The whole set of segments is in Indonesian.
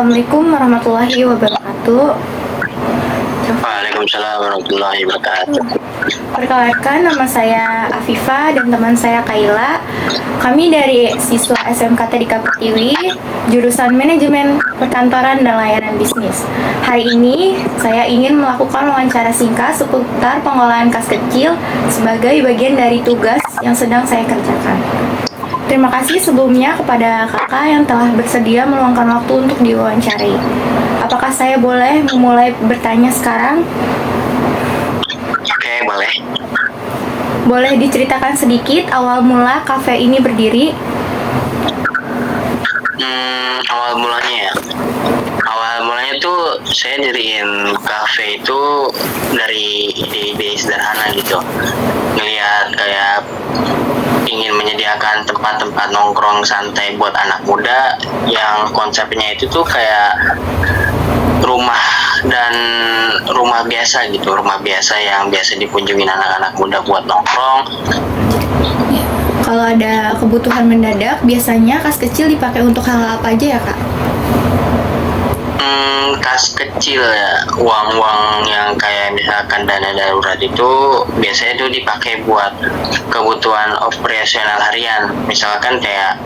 Assalamualaikum warahmatullahi wabarakatuh. Waalaikumsalam warahmatullahi wabarakatuh. Perkenalkan, nama saya Afifa dan teman saya Kaila. Kami dari siswa SMK Tadika Pertiwi, jurusan Manajemen Perkantoran dan Layanan Bisnis. Hari ini saya ingin melakukan wawancara singkat seputar pengolahan kas kecil sebagai bagian dari tugas yang sedang saya kerjakan. Terima kasih sebelumnya kepada kakak yang telah bersedia meluangkan waktu untuk diwawancarai. Apakah saya boleh memulai bertanya sekarang? Oke, boleh. Boleh diceritakan sedikit awal mula kafe ini berdiri? Awal mulanya ya. Awal mulanya tuh saya diriin kafe itu dari ide-ide sederhana gitu. Ngelihat kayak ingin menyediakan tempat-tempat nongkrong santai buat anak muda yang konsepnya itu tuh kayak rumah dan rumah biasa gitu, rumah biasa yang biasa dikunjungin anak-anak muda buat nongkrong. Kalau ada kebutuhan mendadak, biasanya kas kecil dipakai untuk hal apa aja ya, Kak? Kas kecil ya, uang-uang yang kayak misalkan dana darurat itu biasanya itu dipakai buat kebutuhan operasional harian. Misalkan kayak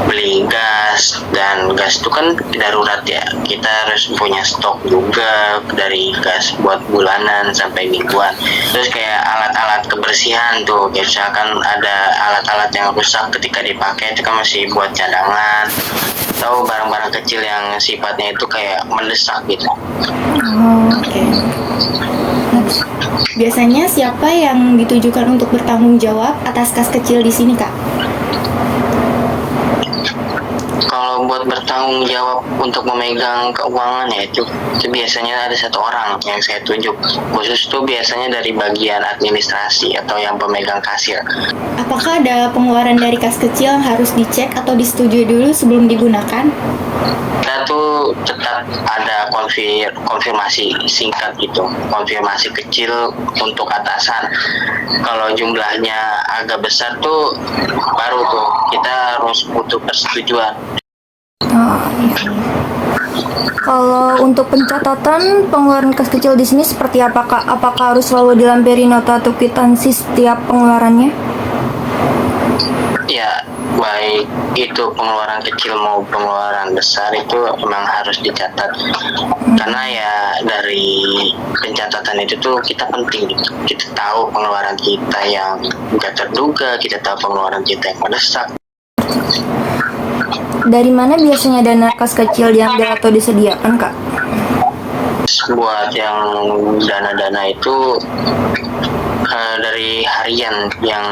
beli gas, dan gas itu kan darurat ya, kita harus punya stok juga dari gas buat bulanan sampai mingguan. Terus kayak alat-alat kebersihan tuh, kayak misalkan ada alat-alat yang rusak ketika dipakai itu kan masih buat cadangan, atau barang-barang kecil yang sifatnya itu kayak mendesak gitu. Oke. Biasanya siapa yang ditujukan untuk bertanggung jawab atas kas kecil di sini, Kak? Kalau buat bertanggung jawab untuk memegang keuangan ya itu biasanya ada satu orang yang saya tunjuk khusus tuh, biasanya dari bagian administrasi atau yang pemegang kasir. Apakah ada pengeluaran dari kas kecil yang harus dicek atau disetujui dulu sebelum digunakan? Kita tuh tetap ada konfirmasi singkat gitu, konfirmasi kecil untuk atasan. Kalau jumlahnya agak besar tuh baru tuh kita harus butuh persetujuan. Kalau untuk pencatatan pengeluaran kas kecil di sini seperti apa, Kak? Apakah harus selalu dilampiri nota atau kwitansi setiap pengeluarannya? Ya, baik itu pengeluaran kecil maupun pengeluaran besar itu memang harus dicatat. Karena ya dari pencatatan itu tuh kita penting gitu. Kita tahu pengeluaran kita yang nggak terduga, kita tahu pengeluaran kita yang mendesak. Dari mana biasanya dana kas kecil diambil atau disediakan, Kak? Buat yang dana-dana itu dari harian yang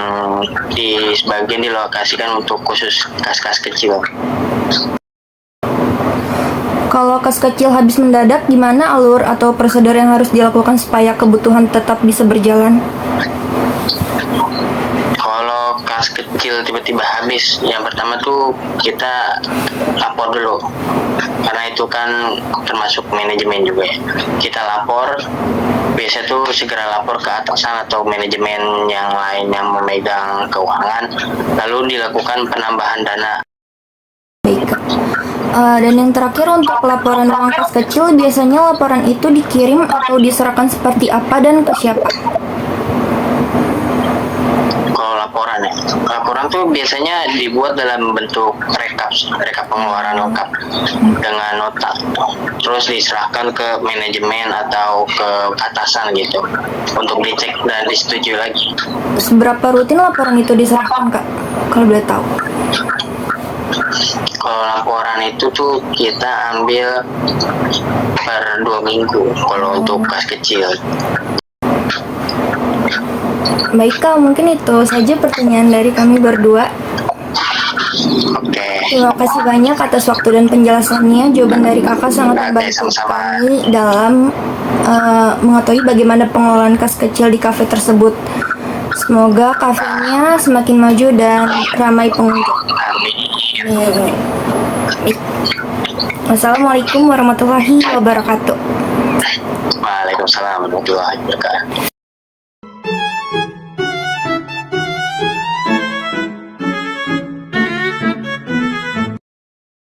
di sebagian dilokasikan untuk khusus kas-kas kecil. Kalau kas kecil habis mendadak, gimana alur atau prosedur yang harus dilakukan supaya kebutuhan tetap bisa berjalan? Kalau kas kecil tiba-tiba habis, yang pertama tuh kita lapor dulu, karena itu kan termasuk manajemen juga ya. Kita lapor, biasa tuh segera lapor ke atasan atau manajemen yang lain yang memegang keuangan, lalu dilakukan penambahan dana. Baik, Kak. Dan yang terakhir, untuk laporan uang kas kecil, biasanya laporan itu dikirim atau diserahkan seperti apa dan ke siapa? Kalau laporan tuh biasanya dibuat dalam bentuk rekap pengeluaran lengkap dengan nota, terus diserahkan ke manajemen atau ke atasan gitu untuk dicek dan disetujui lagi. Seberapa rutin laporan itu diserahkan, Kak? Kalau boleh tahu. Kalau laporan itu tuh kita ambil per 2 minggu kalau untuk kas kecil. Baik, Kak, mungkin itu saja pertanyaan dari kami berdua. Oke. Terima kasih banyak atas waktu dan penjelasannya. Jawaban dari kakak sangat membantu kami dalam mengetahui bagaimana pengelolaan kas kecil di kafe tersebut. Semoga kafenya semakin maju dan ramai pengunjung. Amin. Wassalamualaikum warahmatullahi wabarakatuh. Waalaikumsalam warahmatullahi wabarakatuh.